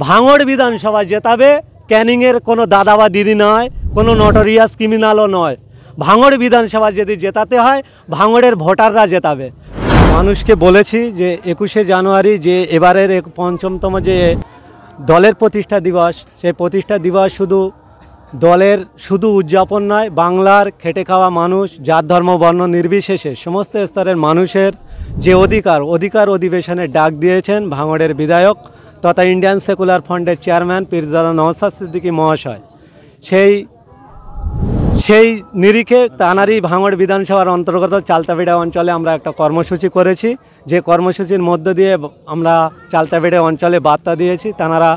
ভাঙড় বিধানসভা জেতাবে ক্যানিংয়ের কোনো দাদা বা দিদি নয়, কোনো নটোরিয়াস ক্রিমিনালও নয়। ভাঙড় বিধানসভা যদি জেতাতে হয় ভাঙড়ের ভোটাররা জেতাবে। মানুষকে বলেছি যে 21শে জানুয়ারি যে এবারের ৫মতম যে দলের প্রতিষ্ঠা দিবস, সেই প্রতিষ্ঠা দিবস শুধু দলের উদযাপন নয়, বাংলার খেটে খাওয়া মানুষ, জাত ধর্ম বর্ণ নির্বিশেষে সমস্ত স্তরের মানুষের যে অধিকার অধিবেশনের ডাক দিয়েছেন ভাঙড়ের বিধায়ক তথা ইন্ডিয়ান সেকুলার ফ্রন্টের চেয়ারম্যান পীরজাদা নওশাদ সিদ্দিকী মহাশয়। সেই নিরিখে তানারই ভাঙড় বিধানসভার অন্তর্গত চালতাবিড়া অঞ্চলে আমরা একটা কর্মসূচি করেছি, যে কর্মসূচির মধ্য দিয়ে আমরা চালতাবিড়া অঞ্চলে বার্তা দিয়েছি। তানারা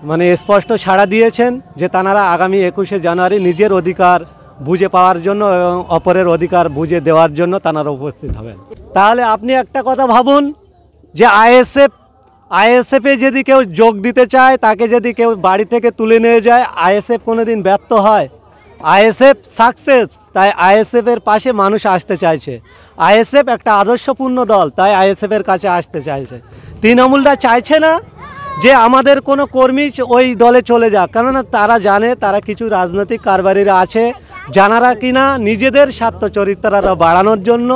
মানে স্পষ্ট সাড়া দিয়েছেন যে তানারা আগামী 21শে জানুয়ারি নিজের অধিকার বুঝে পাওয়ার জন্য এবং অপরের অধিকার বুঝে দেওয়ার জন্য তানারা উপস্থিত হবেন। তাহলে আপনি একটা কথা ভাবুন যে আইএসএফে যদি কেউ যোগ দিতে চায়, তাকে যদি কেউ বাড়ি থেকে তুলে নিয়ে যায়, আইএসএফ কোনো দিন ব্যর্থ হয়? আইএসএফ সাকসেস, তাই আইএসএফের পাশে মানুষ আসতে চাইছে। আইএসএফ একটা আদর্শপূর্ণ দল, তাই আইএসএফের কাছে আসতে চাইছে। তৃণমূলরা চাইছে না যে আমাদের কোনো কর্মী ওই দলে চলে যাক, কেননা তারা জানে তারা কিছু রাজনৈতিক কারবারিরা আছে যারা কিনা নিজেদের স্বার্থ চরিত্ররা বাড়ানোর জন্য,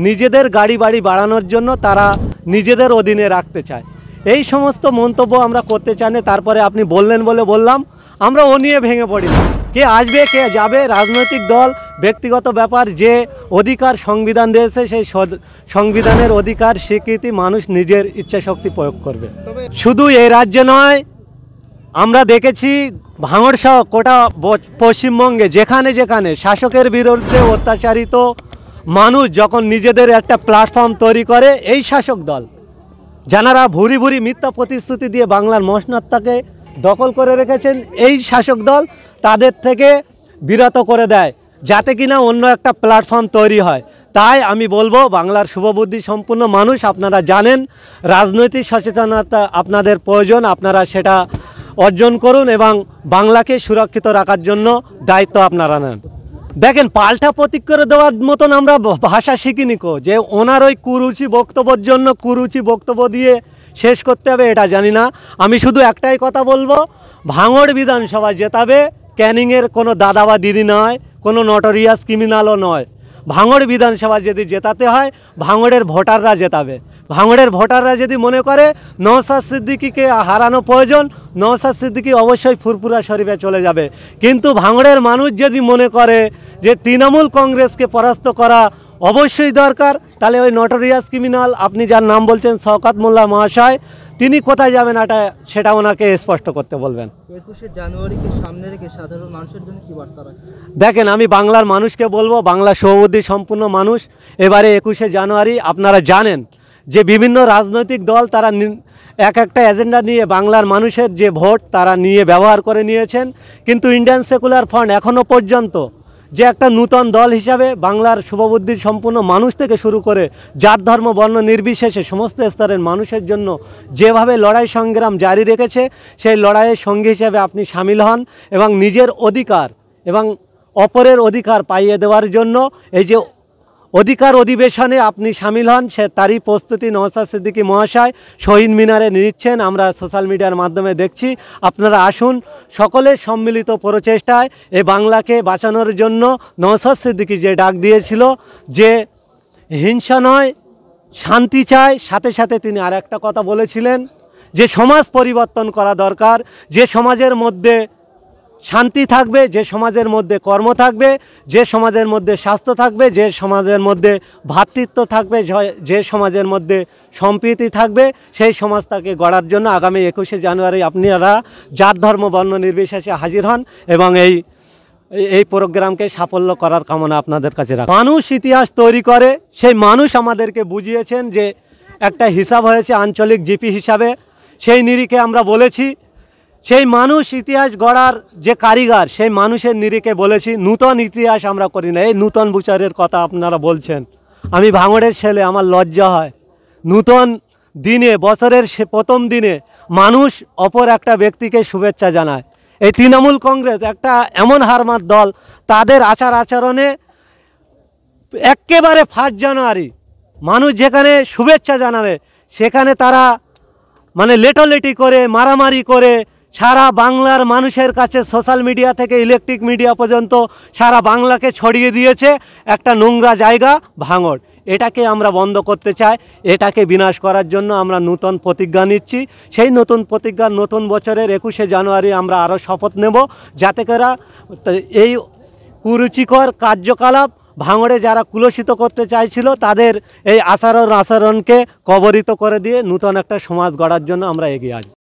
নিজেদের গাড়ি বাড়ি বাড়ানোর জন্য তারা নিজেদের অধীনে রাখতে চায়। এই সমস্ত মন্তব্য আমরা করতে চাই না। তারপরে আপনি বললেন বলে বললাম, আমরা ও নিয়ে ভেঙে পড়ি না। কে আসবে কে যাবে রাজনৈতিক দল ব্যক্তিগত ব্যাপার। যে অধিকার সংবিধান দিয়েছে সেই সংবিধানের অধিকার স্বীকৃতি মানুষ নিজের ইচ্ছাশক্তি প্রয়োগ করবে। শুধু এই রাজ্যে নয়, আমরা দেখেছি ভাঙড় সহ গোটা পশ্চিমবঙ্গে যেখানে যেখানে শাসকের বিরুদ্ধে অত্যাচারিত মানুষ যখন নিজেদের একটা প্ল্যাটফর্ম তৈরি করে, এই শাসক দল যারা ভুরি ভুরি মিথ্যা প্রতিশ্রুতি দিয়ে বাংলার মসনদটাকে দখল করে রেখেছেন, এই শাসক দল তাদের থেকে বিরত করে দেয় যাতে কিনা অন্য একটা প্ল্যাটফর্ম তৈরি হয়। তাই আমি বলবো বাংলার শুভবুদ্ধি সম্পন্ন মানুষ, আপনারা জানেন রাজনৈতিক সচেতনতা আপনাদের প্রয়োজন, আপনারা সেটা অর্জন করুন এবং বাংলাকে সুরক্ষিত রাখার জন্য দায়িত্ব আপনারা নেন। দেখেন, পাল্টা প্রতিক্রিয়া দেওয়ার মতন আমরা ভাষা শিখিনি যে ওনার ওই কুরুচি বক্তব্যের জন্য কুরুচি বক্তব্য দিয়ে শেষ করতে হবে এটা জানি না। আমি শুধু একটাই কথা বলবো, ভাঙড় বিধানসভা জেতাবে ক্যানিংয়ের কোনো দাদা বা দিদি নয়, কোনো নটোরিয়াস ক্রিমিনালও নয়। ভাঙড় বিধানসভা যদি জেতাতে হয় ভাঙড়ের ভোটাররা জেতাবে। ভাঙড়ের ভোটাররা যদি মনে করে নওশাদ সিদ্দিকীকে হারানো প্রয়োজন, নওশাদ সিদ্দিকী অবশ্যই ফুরফুরা শরীফে চলে যাবে। কিন্তু ভাঙড়ের মানুষ যদি মনে করে যে তৃণমূল কংগ্রেসকে পরাস্ত করা অবশ্যই দরকার, তাহলে ওই নটোরিয়াস ক্রিমিনাল আপনি যার নাম বলছেন শওকত মোল্লা মহাশয়, তিনি কোথায় যাবেন সেটা ওনাকে স্পষ্ট করতে বলবেন। 21শে জানুয়ারিকে সামনে রেখে সাধারণ মানুষের জন্য কি বার্তা রাখছেন? দেখেন, আমি বাংলার মানুষকে বলবো, বাংলা শুভবুদ্ধি সম্পূর্ণ মানুষ, এবারে 21শে জানুয়ারি আপনারা জানেন যে বিভিন্ন রাজনৈতিক দল তারা একটা এজেন্ডা নিয়ে বাংলার মানুষের যে ভোট তারা নিয়ে ব্যবহার করে নিয়েছেন। কিন্তু ইন্ডিয়ান সেকুলার ফ্রন্ট এখনও পর্যন্ত যে একটা নূতন দল হিসাবে বাংলার শুভবুদ্ধি সম্পূর্ণ মানুষ থেকে শুরু করে জাত ধর্ম বর্ণ নির্বিশেষে সমস্ত স্তরের মানুষের জন্য যেভাবে লড়াই সংগ্রাম জারি রেখেছে, সেই লড়াইয়ের সঙ্গী হিসাবে আপনি সামিল হন এবং নিজের অধিকার এবং অপরের অধিকার পাইয়ে দেওয়ার জন্য এই যে অধিকার অধিবেশনে আপনি সামিল হন, তারই প্রস্তুতি নওশাদ সিদ্দিকী মহাশয় শহীদ মিনারে নিচ্ছেন। আমরা সোশ্যাল মিডিয়ার মাধ্যমে দেখছি। আপনারা আসুন, সকলের সম্মিলিত প্রচেষ্টায় এই বাংলাকে বাঁচানোর জন্য নওশাদ সিদ্দিকী যে ডাক দিয়েছিল যে হিংসা নয় শান্তি চায়, সাথে সাথে তিনি আর একটা কথা বলেছিলেন যে সমাজ পরিবর্তন করা দরকার, যে সমাজের মধ্যে শান্তি থাকবে, যে সমাজের মধ্যে কর্ম থাকবে, যে সমাজের মধ্যে স্বাস্থ্য থাকবে, যে সমাজের মধ্যে ভ্রাতৃত্ব থাকবে, যে সমাজের মধ্যে সম্প্রীতি থাকবে, সেই সমাজটাকে গড়ার জন্য আগামী 21শে জানুয়ারি আপনারা জাত ধর্ম বর্ণ নির্বিশেষে হাজির হন এবং এই প্রোগ্রামকে সাফল্য করার কামনা আপনাদের কাছে রাখি। মানুষ ইতিহাস তৈরি করে, সেই মানুষ আমাদেরকে বুঝিয়েছেন যে একটা হিসাব হয়েছে আঞ্চলিক জিপি হিসাবে, সেই নিরিখে আমরা বলেছি সেই মানুষ ইতিহাস গড়ার যে কারিগর, সেই মানুষের নিরিখে বলেছি নূতন ইতিহাস আমরা করি না। এই নূতন বিচারের কথা আপনারা বলছেন, আমি ভাঙড়ের ছেলে, আমার লজ্জা হয়। নূতন দিনে, বছরের প্রথম দিনে মানুষ অপর একটা ব্যক্তিকে শুভেচ্ছা জানায়। এই তৃণমূল কংগ্রেস একটা এমন হারমাত দল, তাদের আচার আচরণে একেবারে 1 জানুয়ারি মানুষ যেখানে শুভেচ্ছা জানাবে সেখানে তারা মানে লেটোলেটি করে মারামারি করে সারা বাংলার মানুষের কাছে সোশ্যাল মিডিয়া থেকে ইলেকট্রিক মিডিয়া পর্যন্ত সারা বাংলাকে ছড়িয়ে দিয়েছে একটা নোংরা জায়গা ভাঙড়। এটাকে আমরা বন্ধ করতে চাই, এটাকে বিনাশ করার জন্য আমরা নূতন প্রতিজ্ঞা নিচ্ছি। সেই নতুন প্রতিজ্ঞা নতুন বছরের 21শে জানুয়ারি আমরা আরও শপথ নেব, যাতে করে এই কুরুচিকর কার্যকলাপ ভাঙড়ে যারা কুলসিত করতে চাইছিল তাদের এই আচরণকে কবরিত করে দিয়ে নূতন একটা সমাজ গড়ার জন্য আমরা এগিয়ে আসব।